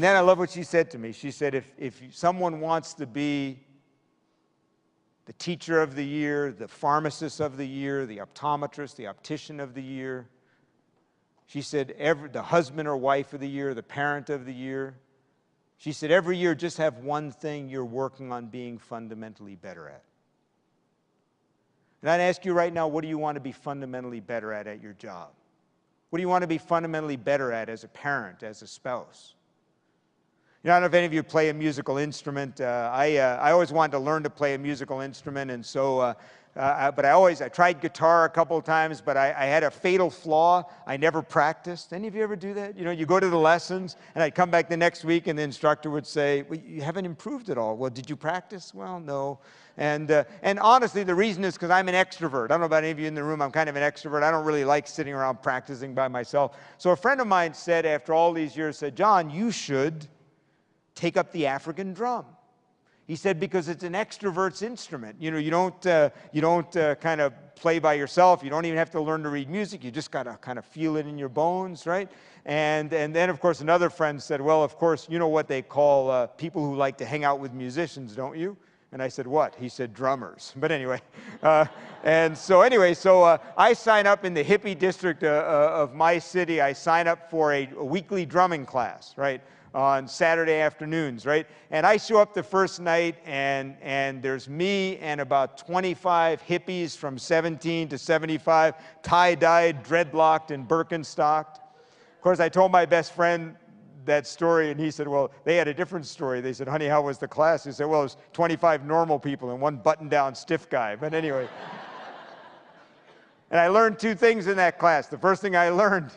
then I love what she said to me. She said, if someone wants to be the teacher of the year, the pharmacist of the year, the optometrist, the optician of the year, she said, the husband or wife of the year, the parent of the year, she said, every year just have one thing you're working on being fundamentally better at. And I'd ask you right now, what do you want to be fundamentally better at your job? What do you want to be fundamentally better at as a parent, as a spouse? You know, I don't know if any of you play a musical instrument. I always wanted to learn to play a musical instrument, and so, but I tried guitar a couple of times, but I had a fatal flaw. I never practiced. Any of you ever do that? You know, you go to the lessons, and I'd come back the next week, and the instructor would say, well, you haven't improved at all. Well, did you practice? Well, no. And honestly, the reason is because I'm an extrovert. I don't know about any of you in the room. I'm kind of an extrovert. I don't really like sitting around practicing by myself. So a friend of mine said, after all these years, said, John, you should take up the African drum. He said, because it's an extrovert's instrument. You know, you don't kind of play by yourself. You don't even have to learn to read music. You just got to kind of feel it in your bones, right? And then, of course, another friend said, well, of course, you know what they call people who like to hang out with musicians, don't you? And I said, what? He said, drummers. But anyway, so I sign up in the hippie district of my city. I sign up for a weekly drumming class, right, on Saturday afternoons, right? And I show up the first night, and there's me and about 25 hippies from 17 to 75, tie-dyed, dreadlocked, and Birkenstocked. Of course, I told my best friend that story, and he said, well, they had a different story. They said, honey, how was the class? He said, well, it was 25 normal people and one button-down stiff guy. But anyway. And I learned two things in that class. The first thing I learned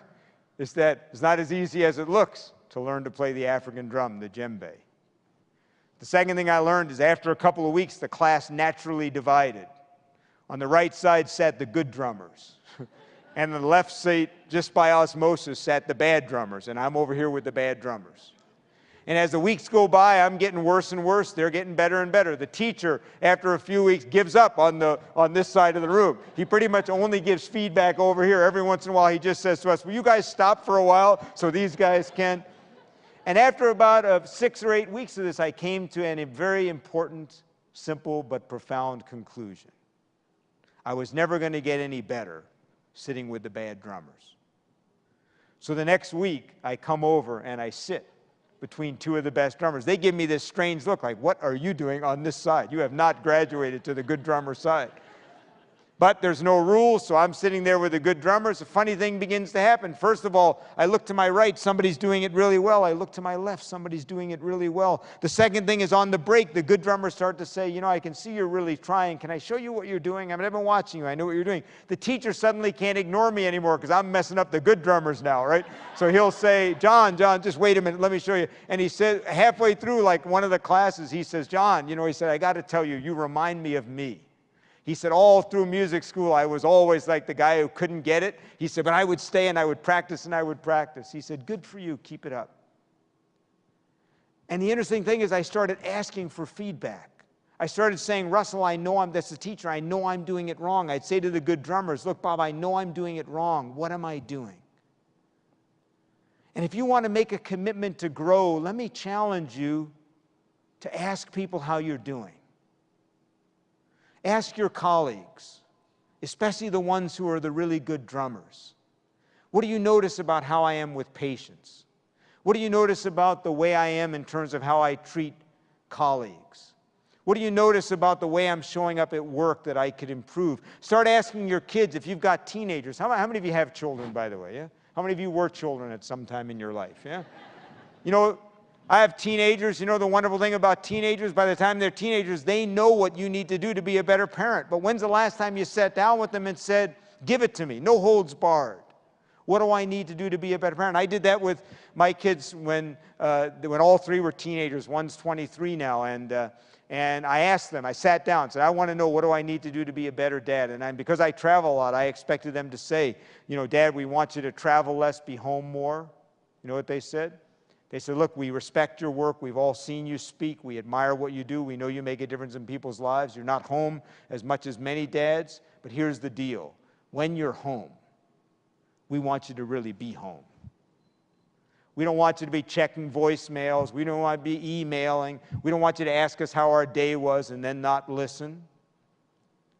is that it's not as easy as it looks to learn to play the African drum, the djembe. The second thing I learned is after a couple of weeks, the class naturally divided. On the right side sat the good drummers. And on the left seat, just by osmosis, sat the bad drummers, and I'm over here with the bad drummers. And as the weeks go by, I'm getting worse and worse. They're getting better and better. The teacher, after a few weeks, gives up on this side of the room. He pretty much only gives feedback over here. Every once in a while, he just says to us, will you guys stop for a while so these guys can? And after about 6 or 8 weeks of this, I came to a very important, simple, but profound conclusion. I was never going to get any better sitting with the bad drummers. So the next week, I come over and I sit between two of the best drummers. They give me this strange look like, what are you doing on this side? You have not graduated to the good drummer side. But there's no rules, so I'm sitting there with the good drummers. A funny thing begins to happen. First of all, I look to my right, somebody's doing it really well. I look to my left, somebody's doing it really well. The second thing is on the break, the good drummers start to say, you know, I can see you're really trying. Can I show you what you're doing? I mean, I've been watching you. I know what you're doing. The teacher suddenly can't ignore me anymore because I'm messing up the good drummers now, right? So he'll say, John, just wait a minute. Let me show you. And he said, halfway through, like one of the classes, he says, John, you know, he said, I got to tell you, you remind me of me. He said, all through music school, I was always like the guy who couldn't get it. He said, but I would stay and I would practice and I would practice. He said, good for you, keep it up. And the interesting thing is I started asking for feedback. I started saying, Russell, that's the teacher, I know I'm doing it wrong. I'd say to the good drummers, look, Bob, I know I'm doing it wrong. What am I doing? And if you want to make a commitment to grow, let me challenge you to ask people how you're doing. Ask your colleagues, especially the ones who are the really good drummers. What do you notice about how I am with patients? What do you notice about the way I am in terms of how I treat colleagues? What do you notice about the way I'm showing up at work that I could improve? Start asking your kids if you've got teenagers. How many of you have children, by the way? Yeah? How many of you were children at some time in your life? Yeah? You know, I have teenagers. You know the wonderful thing about teenagers, by the time they're teenagers, they know what you need to do to be a better parent. But when's the last time you sat down with them and said, give it to me, no holds barred? What do I need to do to be a better parent? I did that with my kids when all three were teenagers. One's 23 now, and I asked them, I sat down and said, I want to know, what do I need to do to be a better dad? And because I travel a lot, I expected them to say, you know, Dad, we want you to travel less, be home more. You know what they said? They said, look, we respect your work. We've all seen you speak. We admire what you do. We know you make a difference in people's lives. You're not home as much as many dads, but here's the deal. When you're home, we want you to really be home. We don't want you to be checking voicemails. We don't want to be emailing. We don't want you to ask us how our day was and then not listen.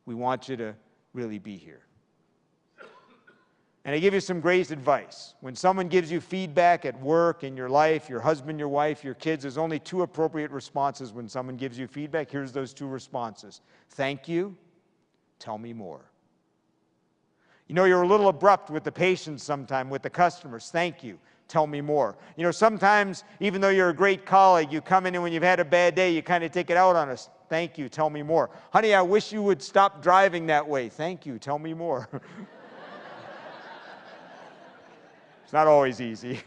We want you to really be here. And I give you some great advice. When someone gives you feedback at work, in your life, your husband, your wife, your kids, there's only 2 appropriate responses when someone gives you feedback. Here's those 2 responses. Thank you. Tell me more. You know, you're a little abrupt with the patients sometimes, with the customers. Thank you. Tell me more. You know, sometimes, even though you're a great colleague, you come in and when you've had a bad day, you kind of take it out on us. Thank you. Tell me more. Honey, I wish you would stop driving that way. Thank you. Tell me more. It's not always easy.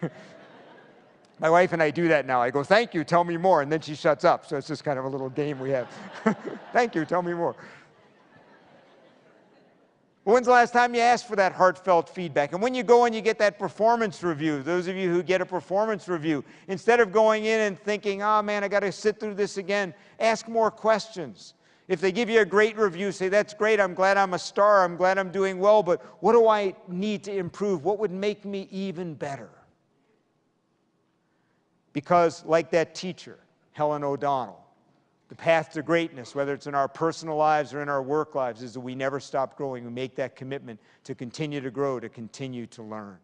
My wife and I do that now. I go, thank you, tell me more, and then she shuts up. So it's just kind of a little game we have. Thank you, tell me more. When's the last time you asked for that heartfelt feedback? And when you go and you get that performance review, those of you who get a performance review, instead of going in and thinking, oh man, I got to sit through this again, ask more questions. If they give you a great review, say, that's great, I'm glad I'm a star, I'm glad I'm doing well, but what do I need to improve? What would make me even better? Because like that teacher, Helen O'Donnell, the path to greatness, whether it's in our personal lives or in our work lives, is that we never stop growing. We make that commitment to continue to grow, to continue to learn.